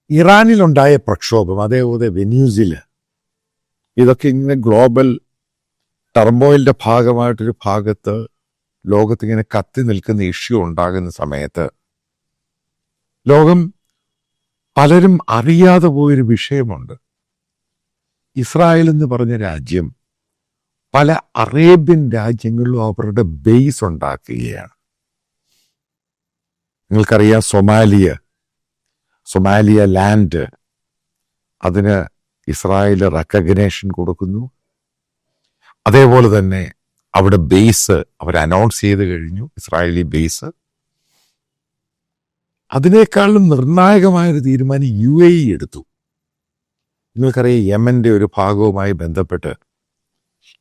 ഇറാനിലുണ്ടായ പ്രക്ഷോഭം, അതേപോലെ വെനീസിൽ, ഇതൊക്കെ ഇങ്ങനെ ഗ്ലോബൽ ടർമോയിലിന്റെ ഭാഗമായിട്ടൊരു ഭാഗത്ത് ലോകത്തിങ്ങനെ കത്തി നിൽക്കുന്ന ഇഷ്യൂ ഉണ്ടാകുന്ന സമയത്ത് ലോകം പലരും അറിയാതെ പോയൊരു വിഷയമുണ്ട്. ഇസ്രായേൽ എന്ന് പറഞ്ഞ രാജ്യം പല അറേബ്യൻ രാജ്യങ്ങളിലും അവരുടെ ബേസ് ഉണ്ടാക്കുകയാണ്. നിങ്ങൾക്കറിയാം, സൊമാലിയ ലാൻഡ്, അതിന് ഇസ്രായേൽ റെക്കഗ്നേഷൻ കൊടുക്കുന്നു. അതേപോലെ തന്നെ അവിടെ ബേസ് അവർ അനൗൺസ് ചെയ്ത് കഴിഞ്ഞു, ഇസ്രായേലി ബേസ്. അതിനേക്കാളും നിർണായകമായൊരു തീരുമാനം UAE എടുത്തു. നിങ്ങൾക്കറിയാം, യമന്റെ ഒരു ഭാഗവുമായി ബന്ധപ്പെട്ട്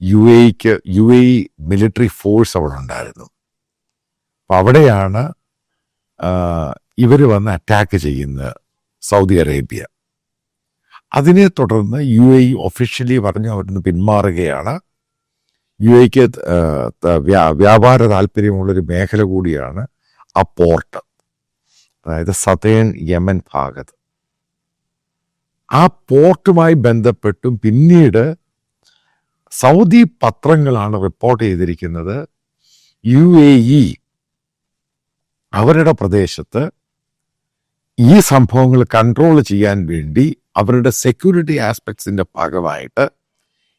UAE മിലിറ്ററി ഫോഴ്സ് അവിടെ ഉണ്ടായിരുന്നു. അപ്പം അവിടെയാണ് ഇവർ വന്ന് അറ്റാക്ക് ചെയ്യുന്നത്, സൗദി അറേബ്യ. അതിനെ തുടർന്ന് UAE ഒഫീഷ്യലി പറഞ്ഞു അവിടുന്ന് പിന്മാറുകയാണ്. UAEക്ക് വ്യാപാര താല്പര്യമുള്ളൊരു മേഖല കൂടിയാണ് ആ പോർട്ട്, അതായത് സതേൺ യമൻ ഭാഗത്ത്. ആ പോർട്ടുമായി ബന്ധപ്പെട്ടും പിന്നീട് സൗദി പത്രങ്ങളാണ് റിപ്പോർട്ട് ചെയ്തിരിക്കുന്നത്, UAE അവരുടെ പ്രദേശത്ത് ഈ സംഭവങ്ങൾ കൺട്രോൾ ചെയ്യാൻ വേണ്ടി അവരുടെ സെക്യൂരിറ്റി ആസ്പെക്ട്സിന്റെ ഭാഗമായിട്ട്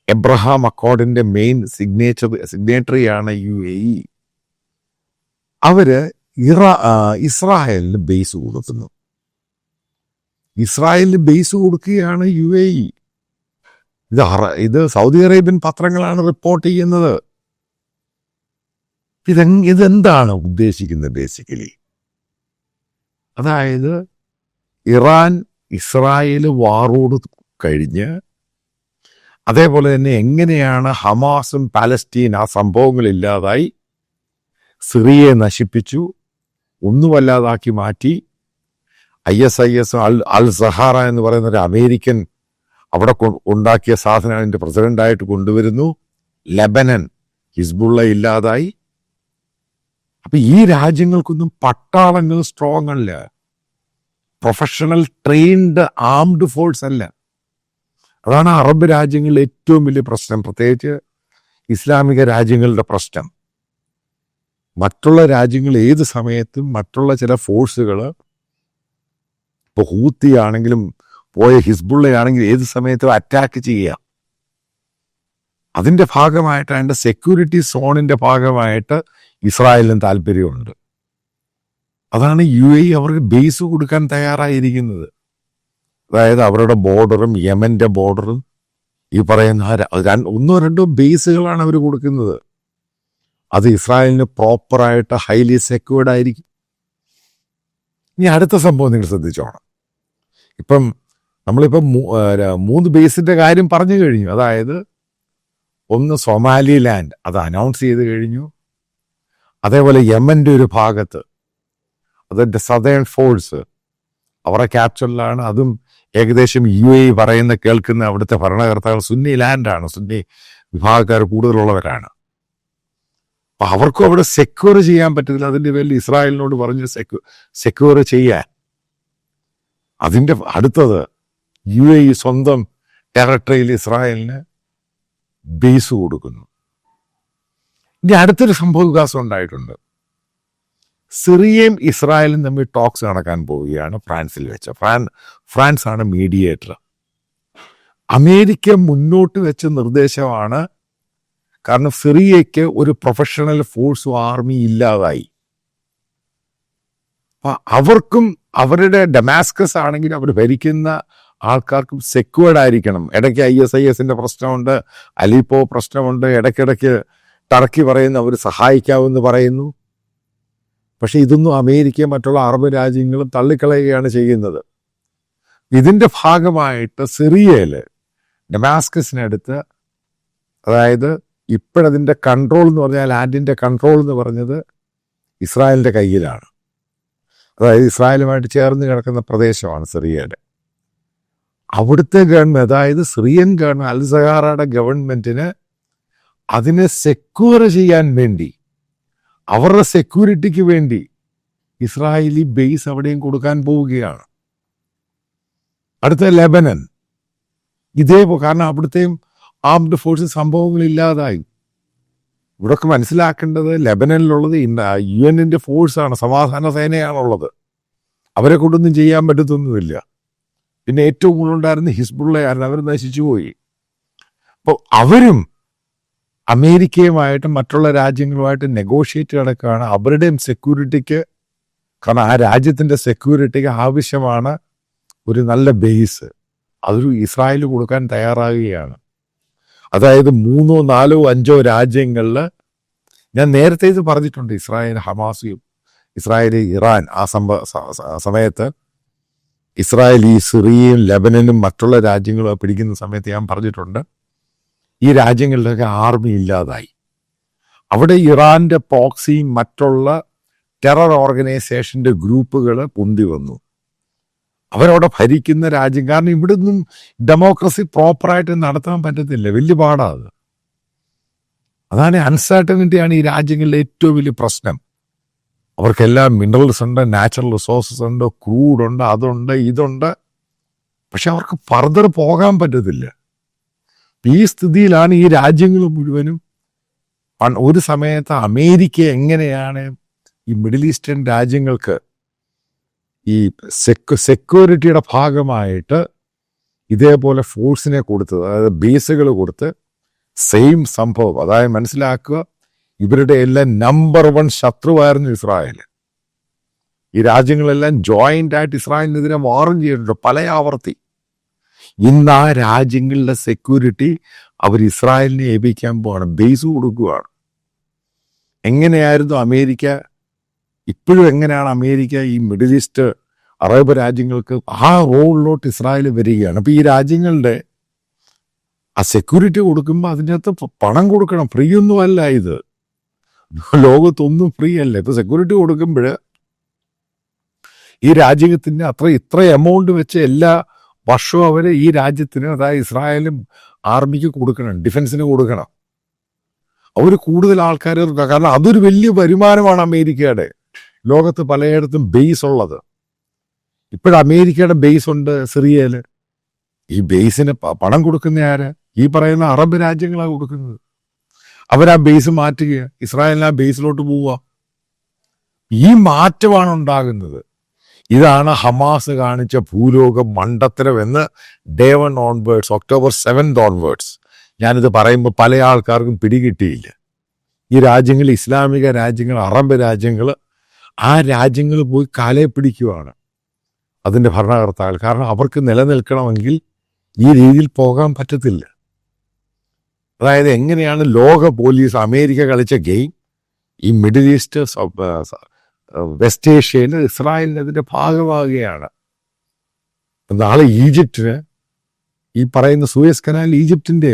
എബ്രഹാം അക്കോർഡിന്റെ മെയിൻ സിഗ്നേറ്ററിയാണ് UAE. അവര് ഇസ്രായേലിന് ബേസ് കൊടുക്കുന്നു. ഇസ്രായേലിന് ബേസ് കൊടുക്കുകയാണ് UAE. ഇത് സൗദി അറേബ്യൻ പത്രങ്ങളാണ് റിപ്പോർട്ട് ചെയ്യുന്നത്. ഇതെന്താണ് ഉദ്ദേശിക്കുന്നത്? ബേസിക്കലി അതായത് ഇറാൻ ഇസ്രായേൽ വാറോട് കഴിഞ്ഞ്, അതേപോലെ തന്നെ എങ്ങനെയാണ് ഹമാസും പാലസ്തീൻ ആ സംഭവങ്ങളില്ലാതായി, സിറിയയെ നശിപ്പിച്ചു, ഒന്നുമല്ലാതാക്കി മാറ്റി. ISIS അൽ സഹാറ എന്ന് പറയുന്ന ഒരു അമേരിക്കൻ അവിടെ ഉണ്ടാക്കിയ സാധനം അതിൻ്റെ പ്രസിഡന്റായിട്ട് കൊണ്ടുവരുന്നു. ലെബനൻ ഹിസ്ബുള്ള ഇല്ലാതായി. അപ്പൊ ഈ രാജ്യങ്ങൾക്കൊന്നും പട്ടാളങ്ങൾ സ്ട്രോങ് അല്ല, പ്രൊഫഷണൽ ട്രെയിൻഡ് ആംഡ് ഫോഴ്സ് അല്ല. അതാണ് അറബ് രാജ്യങ്ങളിലെ ഏറ്റവും വലിയ പ്രശ്നം, പ്രത്യേകിച്ച് ഇസ്ലാമിക രാജ്യങ്ങളുടെ പ്രശ്നം. മറ്റുള്ള രാജ്യങ്ങൾ ഏത് സമയത്തും മറ്റുള്ള ചില ഫോഴ്സുകൾ, ഇപ്പോൾ ഹൂത്തി ആണെങ്കിലും പോയ ഹിസ്ബുള്ളയാണെങ്കിലും ഏത് സമയത്തും അറ്റാക്ക് ചെയ്യാം. അതിൻ്റെ ഭാഗമായിട്ട്, അതിൻ്റെ സെക്യൂരിറ്റി സോണിൻ്റെ ഭാഗമായിട്ട് ഇസ്രായേലിന് താല്പര്യമുണ്ട്. അതാണ് UAE അവർക്ക് ബേസ് കൊടുക്കാൻ തയ്യാറായിരിക്കുന്നത്. അതായത് അവരുടെ ബോർഡറും യമന്റെ ബോർഡറും ഈ പറയുന്ന ഒന്നോ രണ്ടോ ബേസുകളാണ് അവർ കൊടുക്കുന്നത്. അത് ഇസ്രായേലിന് പ്രോപ്പറായിട്ട് ഹൈലി സെക്യൂർഡ് ആയിരിക്കും. ഇനി അടുത്ത സംഭവം നിങ്ങൾ ശ്രദ്ധിച്ചോണം. നമ്മളിപ്പം 3 ബേസിന്റെ കാര്യം പറഞ്ഞു കഴിഞ്ഞു. അതായത് ഒന്ന് സൊമാലി ലാൻഡ്, അത് അനൗൺസ് ചെയ്ത് കഴിഞ്ഞു. അതേപോലെ യമന്റെ ഒരു ഭാഗത്ത് അതിൻ്റെ സതേൺ ഫോഴ്സ് അവരുടെ ക്യാപ്ചറിലാണ്. അതും ഏകദേശം UAE പറയുന്ന കേൾക്കുന്ന അവിടുത്തെ ഭരണകർത്താക്കൾ സുന്നി ലാൻഡാണ്, സുന്നി വിഭാഗക്കാർ കൂടുതലുള്ളവരാണ്. അപ്പൊ അവർക്കും അവിടെ സെക്യൂർ ചെയ്യാൻ പറ്റത്തില്ല. അതിൻ്റെ പേരിൽ ഇസ്രായേലിനോട് പറഞ്ഞ് സെക്യൂർ ചെയ്യാൻ. അതിൻ്റെ അടുത്തത് UAE സ്വന്തം ടെറിട്ടറിയിൽ ഇസ്രായേലിന് ബേസ് കൊടുക്കുന്നു. ഇനി അടുത്തൊരു സംഭവ വികാസം ഉണ്ടായിട്ടുണ്ട്. സിറിയയും ഇസ്രായേലും തമ്മിൽ ടോക്സ് നടക്കാൻ പോവുകയാണ് ഫ്രാൻസിൽ വെച്ച്. ഫ്രാൻസ് ആണ് മീഡിയേറ്റർ. അമേരിക്ക മുന്നോട്ട് വെച്ച നിർദ്ദേശമാണ്, കാരണം സിറിയയ്ക്ക് ഒരു പ്രൊഫഷണൽ ഫോഴ്സും ആർമി ഇല്ലാതായി. അപ്പൊ അവർക്കും അവരുടെ ഡമാസ്കസ് ആണെങ്കിൽ അവർ ഭരിക്കുന്ന ആൾക്കാർക്കും സെക്യൂർഡ് ആയിരിക്കണം. ഇടയ്ക്ക് ISISന്റെ പ്രശ്നമുണ്ട്, അലിപ്പോ പ്രശ്നമുണ്ട്, ഇടയ്ക്കിടയ്ക്ക് ടർക്കി പറയുന്നു അവർ സഹായിക്കാമെന്ന് പറയുന്നു. പക്ഷെ ഇതൊന്നും അമേരിക്കയും മറ്റുള്ള അറബ് രാജ്യങ്ങളും തള്ളിക്കളയുകയാണ് ചെയ്യുന്നത്. ഇതിൻ്റെ ഭാഗമായിട്ട് സിറിയയില് ഡമാസ്കസിനടുത്ത്, അതായത് ഇപ്പോഴതിൻ്റെ കൺട്രോൾ എന്ന് പറഞ്ഞാൽ ലാൻഡിൻ്റെ കൺട്രോൾ എന്ന് പറഞ്ഞത് ഇസ്രായേലിൻ്റെ കയ്യിലാണ്. അതായത് ഇസ്രായേലുമായിട്ട് ചേർന്ന് കിടക്കുന്ന പ്രദേശമാണ് സിറിയയുടെ. അവിടുത്തെ ഗവൺമെൻറ്, അതായത് സിറിയൻ ഗവൺമെൻറ്, അൽ സഹാറയുടെ ഗവൺമെൻറ്റിന് അതിനെ സെക്യൂർ ചെയ്യാൻ വേണ്ടി, അവരുടെ സെക്യൂരിറ്റിക്ക് വേണ്ടി ഇസ്രായേലി ബേസ് അവിടെയും കൊടുക്കാൻ പോവുകയാണ്. അടുത്ത ലെബനൻ. കാരണം അവിടുത്തെയും ആംഡ് ഫോഴ്സസ് സംഭവങ്ങളില്ലാതായി. ഇവിടൊക്കെ മനസ്സിലാക്കേണ്ടത് ലെബനനിലുള്ളത് UN ഫോഴ്സാണ്, സമാധാന സേനയാണുള്ളത്. അവരെ കൊണ്ടൊന്നും ചെയ്യാൻ പറ്റത്തൊന്നുമില്ല. പിന്നെ ഏറ്റവും കൂടുതലുണ്ടായിരുന്ന ഹിസ്ബുള്ളയായിരുന്നു, അവർ നശിച്ചുപോയി. അപ്പോൾ അവരും അമേരിക്കയുമായിട്ടും മറ്റുള്ള രാജ്യങ്ങളുമായിട്ട് നെഗോഷിയേറ്റ് നടക്കുകയാണ് അവരുടെയും സെക്യൂരിറ്റിക്ക്. കാരണം ആ രാജ്യത്തിൻ്റെ സെക്യൂരിറ്റിക്ക് ആവശ്യമാണ് ഒരു നല്ല ബേസ്. അതൊരു ഇസ്രായേൽ കൊടുക്കാൻ തയ്യാറാകുകയാണ്. അതായത് 3, 4, 5 രാജ്യങ്ങളിൽ, ഞാൻ നേരത്തെ ഇത് പറഞ്ഞിട്ടുണ്ട്, ഇസ്രായേൽ ഹമാസും ഇസ്രായേൽ ഇറാൻ ആ സമയത്ത് ഇസ്രായേൽ ഈ സിറിയയും ലെബനനും മറ്റുള്ള രാജ്യങ്ങളും പിടിക്കുന്ന സമയത്ത് ഞാൻ പറഞ്ഞിട്ടുണ്ട്, ഈ രാജ്യങ്ങളിലൊക്കെ ആർമി ഇല്ലാതായി. അവിടെ ഇറാന്റെ പ്രോക്സിയും മറ്റുള്ള ടെറർ ഓർഗനൈസേഷന്റെ ഗ്രൂപ്പുകൾ പൊന്തി വന്നു. അവരവിടെ ഭരിക്കുന്ന രാജ്യം. കാരണം ഇവിടെ നിന്നും ഡെമോക്രസി പ്രോപ്പറായിട്ട് നടത്താൻ പറ്റത്തില്ല, വലിയ പാടാണ്. അതാണ് അൺസർട്ടനിറ്റിയാണ് ഈ രാജ്യങ്ങളിലെ ഏറ്റവും വലിയ പ്രശ്നം. അവർക്കെല്ലാം മിനറൽസ് ഉണ്ട്, നാച്ചുറൽ റിസോഴ്സസ് ഉണ്ട്, ക്രൂഡ് ഉണ്ട്, അതുണ്ട്, ഇതുണ്ട്. പക്ഷെ അവർക്ക് ഫർദർ പോകാൻ പറ്റത്തില്ല. ഈ സ്ഥിതിയിലാണ് ഈ രാജ്യങ്ങൾ മുഴുവനും. ഒരു സമയത്ത് അമേരിക്ക എങ്ങനെയാണ് ഈ മിഡിൽ ഈസ്റ്റേൺ രാജ്യങ്ങൾക്ക് ഈ സെക്യൂരിറ്റിയുടെ ഭാഗമായിട്ട് ഇതേപോലെ ഫോഴ്സിനെ കൊടുത്തത്, അതായത് ബേസുകൾ കൊടുത്ത് സെയിം സംഭവം. അതായത് മനസ്സിലാക്കുക, ഇവരുടെ എല്ലാം നമ്പർ 1 ശത്രുവായിരുന്നു ഇസ്രായേൽ. ഈ രാജ്യങ്ങളെല്ലാം ജോയിന്റ് ആയിട്ട് ഇസ്രായേലിനെതിരെ വാറും ചെയ്തിട്ടുണ്ട് പല ആവർത്തി. ഇന്ന് ആ രാജ്യങ്ങളുടെ സെക്യൂരിറ്റി അവർ ഇസ്രായേലിനെ ഏൽപ്പിക്കാൻ പോവാണ്, ബേസ് കൊടുക്കുകയാണ്. എങ്ങനെയായിരുന്നു അമേരിക്ക, ഇപ്പോഴും എങ്ങനെയാണ് അമേരിക്ക ഈ മിഡിൽ ഈസ്റ്റ് അറബ് രാജ്യങ്ങൾക്ക് ആ റോളിലോട്ട് ഇസ്രായേൽ വരികയാണ്. അപ്പം ഈ രാജ്യങ്ങളുടെ ആ സെക്യൂരിറ്റി കൊടുക്കുമ്പോൾ അതിൻ്റെ അകത്ത് പണം കൊടുക്കണം, ഫ്രീ ഒന്നും അല്ല ഇത്. ലോകത്തൊന്നും ഫ്രീ അല്ല. ഇപ്പം സെക്യൂരിറ്റി കൊടുക്കുമ്പോൾ ഈ രാജ്യത്തിൻ്റെ ഇത്ര എമൗണ്ട് വെച്ച് എല്ലാ വർഷവും അവർ ഈ രാജ്യത്തിന്, അതായത് ഇസ്രായേലും ആർമിക്ക് കൊടുക്കണം, ഡിഫൻസിന് കൊടുക്കണം. അവർ കൂടുതൽ ആൾക്കാർ, കാരണം അതൊരു വലിയ വരുമാനമാണ് അമേരിക്കയുടെ. ലോകത്ത് പലയിടത്തും ബേസ് ഉള്ളത്. ഇപ്പോഴും അമേരിക്കയുടെ ബേസ് ഉണ്ട് സിറിയയിൽ. ഈ ബേസിന് പണം കൊടുക്കുന്ന ആര്? ഈ പറയുന്ന അറബ് രാജ്യങ്ങളാണ് കൊടുക്കുന്നത്. അവരാ ബേസ് മാറ്റുക, ഇസ്രായേലിന് ആ ബേസിലോട്ട് പോവുക. ഈ മാറ്റമാണ് ഉണ്ടാകുന്നത്. ഇതാണ് ഹമാസ് കാണിച്ച ഭൂലോക മണ്ടത്തരം എന്ന് Day 1 ഓൺവേർഡ്സ്, October 7 ഓൺവേർഡ്സ് ഞാനിത് പറയുമ്പോൾ പല ആൾക്കാർക്കും പിടികിട്ടിയില്ല. ഈ രാജ്യങ്ങൾ, ഇസ്ലാമിക രാജ്യങ്ങൾ, അറബ് രാജ്യങ്ങൾ, ആ രാജ്യങ്ങൾ പോയി കാലേ പിടിക്കുകയാണ് അതിൻ്റെ ഭരണകർത്താക്കൾ. കാരണം അവർക്ക് നിലനിൽക്കണമെങ്കിൽ ഈ രീതിയിൽ പോകാൻ പറ്റത്തില്ല. അതായത് എങ്ങനെയാണ് ലോക പോലീസ് അമേരിക്ക കളിച്ച ഗെയിം ഈ മിഡിൽ ഈസ്റ്റ്, വെസ്റ്റ് ഏഷ്യയിൽ ഇസ്രായേലിനതിൻ്റെ ഭാഗമാകുകയാണ്. നാളെ ഈജിപ്തിന് ഈ പറയുന്ന സൂയസ് കനാൽ ഈജിപ്തിൻ്റെ,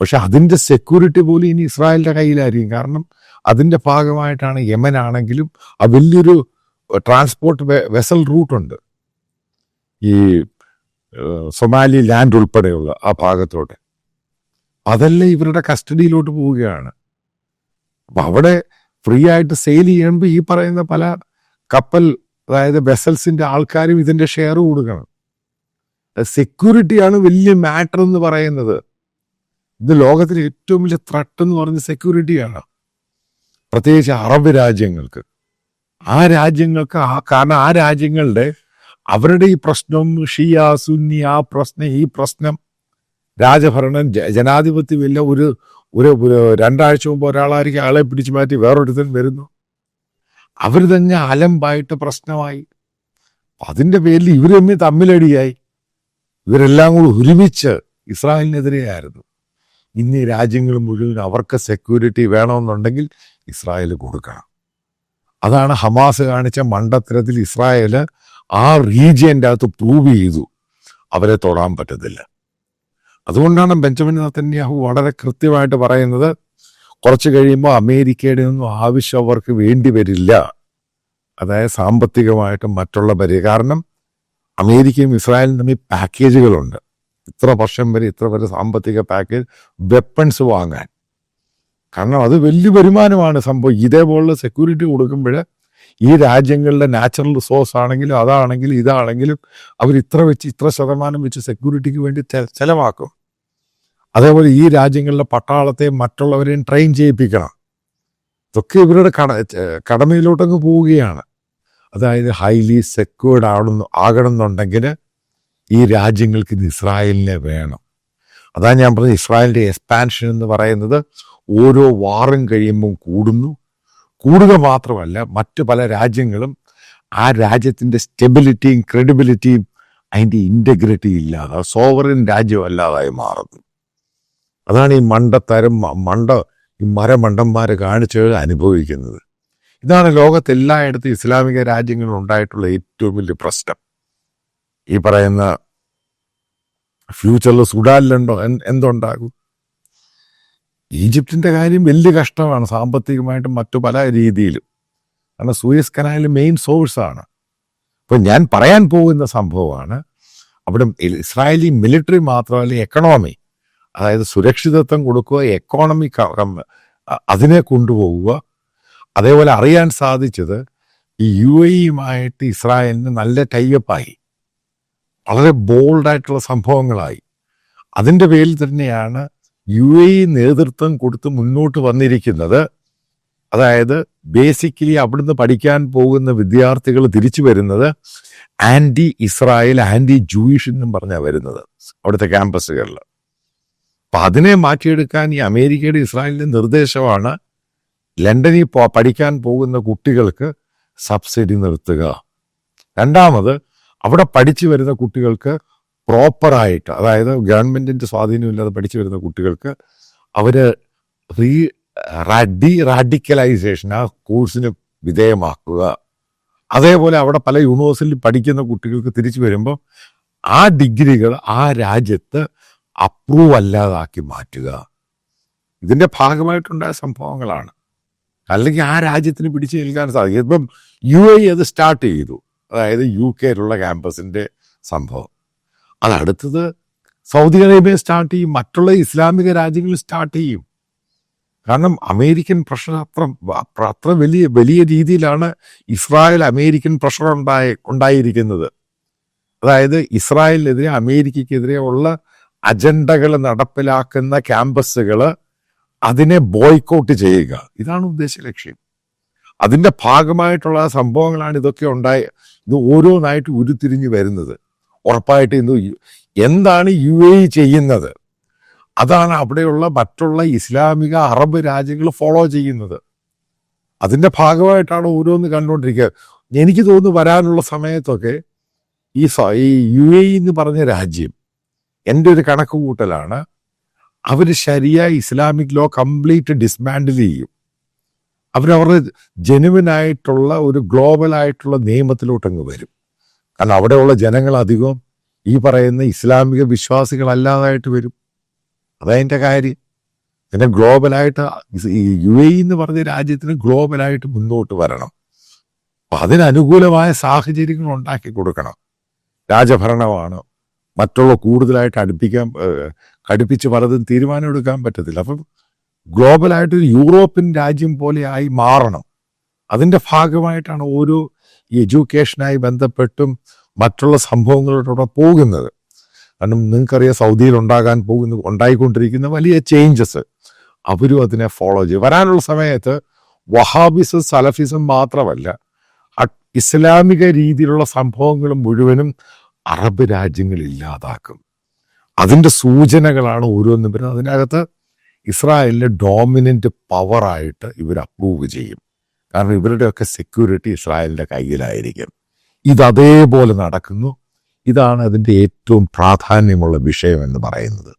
പക്ഷെ അതിൻ്റെ സെക്യൂരിറ്റി പോലും ഇനി ഇസ്രായേലിൻ്റെ കയ്യിലായിരിക്കും. കാരണം അതിൻ്റെ ഭാഗമായിട്ടാണ് യമൻ ആണെങ്കിലും ആ വലിയൊരു ട്രാൻസ്പോർട്ട് വെസൽ റൂട്ടുണ്ട് ഈ സൊമാലി ലാൻഡ് ഉൾപ്പെടെയുള്ള ആ ഭാഗത്തോട്ട്. അതെല്ലാം ഇവരുടെ കസ്റ്റഡിയിലോട്ട് പോവുകയാണ്. അപ്പം അവിടെ ഫ്രീ ആയിട്ട് സെയിൽ ചെയ്യുമ്പോൾ ഈ പറയുന്ന പല കപ്പൽ, അതായത് വെസൽസിൻ്റെ ആൾക്കാരും ഇതിൻ്റെ ഷെയർ കൊടുക്കണം. സെക്യൂരിറ്റിയാണ് വലിയ മാറ്റർ എന്ന് പറയുന്നത്. ഇത് ലോകത്തിലെ ഏറ്റവും വലിയ ത്രട്ട് എന്ന് പറയുന്നത് സെക്യൂരിറ്റിയാണ്, പ്രത്യേകിച്ച് അറബ് രാജ്യങ്ങൾക്ക്. ആ രാജ്യങ്ങൾക്ക് കാരണം ആ രാജ്യങ്ങളുടെ അവരുടെ ഈ പ്രശ്നം ഷിയ സുന്നി, ആ പ്രശ്നം, ഈ പ്രശ്നം, രാജഭരണം, ജനാധിപത്യമില്ല. ഒരു 2 ആഴ്ച മുമ്പ് ഒരാളായിരിക്കും ആളെ പിടിച്ചു മാറ്റി വേറൊരുത്തൻ വരുന്നു. അവർ തന്നെ അലമ്പായിട്ട് പ്രശ്നമായി. അതിൻ്റെ പേരിൽ ഇവർ തമ്മിലടിയായി. ഇവരെല്ലാം കൂടി ഒരുമിച്ച് ഇസ്രായേലിനെതിരെയായിരുന്നു. ഇന്ന് ഈ രാജ്യങ്ങൾ മുഴുവൻ അവർക്ക് സെക്യൂരിറ്റി വേണമെന്നുണ്ടെങ്കിൽ ഇസ്രായേൽ കൊടുക്കണം. അതാണ് ഹമാസ് കാണിച്ച മണ്ടത്തരത്തിൽ. ഇസ്രായേൽ ആ റീജിയൻ്റെ അകത്ത് പ്രൂവ് ചെയ്തു അവരെ തൊടാൻ പറ്റത്തില്ല. അതുകൊണ്ടാണ് ബെഞ്ചമിൻ നെതന്യാഹു വളരെ കൃത്യമായിട്ട് പറയുന്നത്, കുറച്ച് കഴിയുമ്പോൾ അമേരിക്കയുടെ ഒന്നും ആവശ്യം അവർക്ക് വേണ്ടി വരില്ല. അതായത് സാമ്പത്തികമായിട്ടും മറ്റുള്ള കാരണം അമേരിക്കയും ഇസ്രായേലും തമ്മിൽ പാക്കേജുകളുണ്ട്. ഇത്ര വർഷം വരെ ഇത്ര വരെ സാമ്പത്തിക പാക്കേജ്, വെപ്പൺസ് വാങ്ങാൻ. കാരണം അത് വലിയ വരുമാനമാണ് സംഭവം. ഇതേപോലുള്ള സെക്യൂരിറ്റി കൊടുക്കുമ്പോൾ ഈ രാജ്യങ്ങളുടെ നാച്ചുറൽ റിസോഴ്സ് ആണെങ്കിലും അതാണെങ്കിലും ഇതാണെങ്കിലും അവർ ഇത്ര ശതമാനം വെച്ച് സെക്യൂരിറ്റിക്ക് വേണ്ടി ചെലവാക്കും. അതേപോലെ ഈ രാജ്യങ്ങളിലെ പട്ടാളത്തെ മറ്റുള്ളവരെയും ട്രെയിൻ ചെയ്യിപ്പിക്കണം. ഇതൊക്കെ ഇവരുടെ കടമയിലോട്ടങ്ങ് പോവുകയാണ്. അതായത് ഹൈലി സെക്യൂർഡ് ആകണമെന്നുണ്ടെങ്കിൽ ഈ രാജ്യങ്ങൾക്ക് ഇത് ഇസ്രായേലിനെ വേണം. അതാണ് ഞാൻ പറഞ്ഞത്, ഇസ്രായേലിൻ്റെ എക്സ്പാൻഷൻ എന്ന് പറയുന്നത് ഓരോ വാറും കഴിയുമ്പം കൂടുക മാത്രമല്ല, മറ്റു പല രാജ്യങ്ങളും ആ രാജ്യത്തിൻ്റെ സ്റ്റെബിലിറ്റിയും ക്രെഡിബിലിറ്റിയും അതിൻ്റെ ഇൻറ്റഗ്രിറ്റി ഇല്ലാതെ സോവറിൻ രാജ്യം അല്ലാതായി മാറുന്നു. അതാണ് ഈ മരമണ്ടന്മാർ കാണിച്ച് അനുഭവിക്കുന്നത്. ഇതാണ് ലോകത്തെല്ലായിടത്തും ഇസ്ലാമിക രാജ്യങ്ങളിൽ ഉണ്ടായിട്ടുള്ള ഏറ്റവും വലിയ പ്രശ്നം. ഈ പറയുന്ന ഫ്യൂച്ചറിൽ സുഡാനിലുണ്ടോ എന്തുണ്ടാകും? ഈജിപ്തിൻ്റെ കാര്യം വലിയ കഷ്ടമാണ്, സാമ്പത്തികമായിട്ടും മറ്റു പല രീതിയിലും. കാരണം സൂയസ് കനാലിൽ മെയിൻ സോഴ്സാണ്. അപ്പോൾ ഞാൻ പറയാൻ പോകുന്ന സംഭവമാണ്, അവിടെ ഇസ്രായേലി മിലിറ്ററി മാത്രമല്ല എക്കണോമി, അതായത് സുരക്ഷിതത്വം കൊടുക്കുക, എക്കോണമി അതിനെ കൊണ്ടുപോവുക. അതേപോലെ അറിയാൻ സാധിച്ചത് ഈ UAE-യുമായിട്ട് ഇസ്രായേലിന് നല്ല ടൈപ്പായി, വളരെ ബോൾഡായിട്ടുള്ള സംഭവങ്ങളായി. അതിൻ്റെ പേരിൽ തന്നെയാണ് UAE നേതൃത്വം കൊടുത്ത് മുന്നോട്ട് വന്നിരിക്കുന്നത്. അതായത് ബേസിക്കലി അവിടുന്ന് പഠിക്കാൻ പോകുന്ന വിദ്യാർത്ഥികൾ തിരിച്ചു വരുന്നത് ആൻറ്റി ഇസ്രായേൽ, ആൻറ്റി ജൂയിഷ് എന്നും പറഞ്ഞാണ് വരുന്നത് അവിടുത്തെ ക്യാമ്പസുകളിൽ. അപ്പം അതിനെ മാറ്റിയെടുക്കാൻ ഈ അമേരിക്കയുടെ ഇസ്രായേലിൻ്റെ നിർദ്ദേശമാണ് ലണ്ടനിൽ പഠിക്കാൻ പോകുന്ന കുട്ടികൾക്ക് സബ്സിഡി നിർത്തുക. രണ്ടാമത്, അവിടെ പഠിച്ചു വരുന്ന കുട്ടികൾക്ക് പ്രോപ്പറായിട്ട്, അതായത് ഗവൺമെൻറ്റിൻ്റെ സ്വാധീനമില്ലാതെ പഠിച്ചു വരുന്ന കുട്ടികൾക്ക് അവർ റാഡിക്കലൈസേഷൻ ആ കോഴ്സിന് വിധേയമാക്കുക. അതേപോലെ അവിടെ പല യൂണിവേഴ്സിറ്റിയിൽ പഠിക്കുന്ന കുട്ടികൾക്ക് തിരിച്ചു വരുമ്പോൾ ആ ഡിഗ്രികൾ ആ രാജ്യത്ത് അപ്രൂവ് അല്ലാതാക്കി മാറ്റുക. ഇതിൻ്റെ ഭാഗമായിട്ടുണ്ടായ സംഭവങ്ങളാണ്. അല്ലെങ്കിൽ ആ രാജ്യത്തിന് പിടിച്ചു നിൽക്കാൻ സാധിക്കും. ഇപ്പം UAE അത് സ്റ്റാർട്ട് ചെയ്തു, അതായത് UK-യിലുള്ള ക്യാമ്പസിൻ്റെ സംഭവം. അതടുത്തത് സൗദി അറേബ്യ സ്റ്റാർട്ട് ചെയ്യും, മറ്റുള്ള ഇസ്ലാമിക രാജ്യങ്ങൾ സ്റ്റാർട്ട് ചെയ്യും. കാരണം അമേരിക്കൻ പ്രഷർ അത്ര വലിയ രീതിയിലാണ് ഇസ്രായേൽ അമേരിക്കൻ പ്രഷർ ഉണ്ടായിരിക്കുന്നത്. അതായത് ഇസ്രായേലിനെതിരെ അമേരിക്കയ്ക്കെതിരെ ഉള്ള അജണ്ടകൾ നടപ്പിലാക്കുന്ന ക്യാമ്പസുകൾ അതിനെ ബോയ്ക്കോട്ട് ചെയ്യുക, ഇതാണ് ഉദ്ദേശ ലക്ഷ്യം. അതിൻ്റെ ഭാഗമായിട്ടുള്ള സംഭവങ്ങളാണ് ഇതൊക്കെ ഇത് ഓരോന്നായിട്ട് ഉരുത്തിരിഞ്ഞു വരുന്നത്. ഉറപ്പായിട്ട് എന്താണ് UAE ചെയ്യുന്നത്, അതാണ് അവിടെയുള്ള മറ്റുള്ള ഇസ്ലാമിക അറബ് രാജ്യങ്ങൾ ഫോളോ ചെയ്യുന്നത്. അതിൻ്റെ ഭാഗമായിട്ടാണ് ഓരോന്ന് കണ്ടുകൊണ്ടിരിക്കുക. എനിക്ക് തോന്നുന്നു വരാനുള്ള സമയത്തൊക്കെ ഈ UAE എന്ന് പറഞ്ഞ രാജ്യം, എൻ്റെ ഒരു കണക്ക് കൂട്ടലാണ്, അവർ ശരിയ ഇസ്ലാമിക് ലോ കംപ്ലീറ്റ് ഡിസ്മാൻഡിൽ ചെയ്യും. അവരവരുടെ ജെനുവിനായിട്ടുള്ള ഒരു ഗ്ലോബലായിട്ടുള്ള നിയമത്തിലോട്ടങ്ങ് വരും. കാരണം അവിടെയുള്ള ജനങ്ങളധികം ഈ പറയുന്ന ഇസ്ലാമിക വിശ്വാസികളല്ലാതായിട്ട് വരും. അതതിൻ്റെ കാര്യം. പിന്നെ ഗ്ലോബലായിട്ട് UAE എന്ന് പറഞ്ഞ രാജ്യത്തിന് ഗ്ലോബലായിട്ട് മുന്നോട്ട് വരണം. അപ്പം അതിനനുകൂലമായ സാഹചര്യങ്ങൾ ഉണ്ടാക്കി കൊടുക്കണം. രാജഭരണമാണ്, മറ്റുള്ള കൂടുതലായിട്ട് കടുപ്പിച്ച് പലതും തീരുമാനമെടുക്കാൻ പറ്റത്തില്ല. അപ്പം ഗ്ലോബലായിട്ടൊരു യൂറോപ്യൻ രാജ്യം പോലെ ആയി മാറണം. അതിൻ്റെ ഭാഗമായിട്ടാണ് ഓരോ എഡ്യൂക്കേഷനായി ബന്ധപ്പെട്ടും മറ്റുള്ള സംഭവങ്ങളോടെ പോകുന്നത്. കാരണം നിങ്ങൾക്കറിയാം, സൗദിയിൽ ഉണ്ടായിക്കൊണ്ടിരിക്കുന്ന വലിയ ചേഞ്ചസ് അവരും അതിനെ ഫോളോ ചെയ്യും. വരാനുള്ള സമയത്ത് വഹാബിസം സലഫിസം മാത്രമല്ല, ഇസ്ലാമിക രീതിയിലുള്ള സംഭവങ്ങൾ മുഴുവനും അറബ് രാജ്യങ്ങൾ ഇല്ലാതാക്കും. അതിൻ്റെ സൂചനകളാണ് ഓരോന്നും വരുന്നത്. അതിനകത്ത് ഇസ്രായേലിൻ്റെ ഡോമിനൻ്റ് പവറായിട്ട് ഇവർ അപ്രൂവ് ചെയ്യും. കാരണം ഇവരുടെയൊക്കെ സെക്യൂരിറ്റി ഇസ്രായേലിൻ്റെ കയ്യിലായിരിക്കും. ഇതതേപോലെ നടക്കുന്നു. ഇതാണ് അതിൻ്റെ ഏറ്റവും പ്രാധാന്യമുള്ള വിഷയം എന്ന് പറയുന്നത്.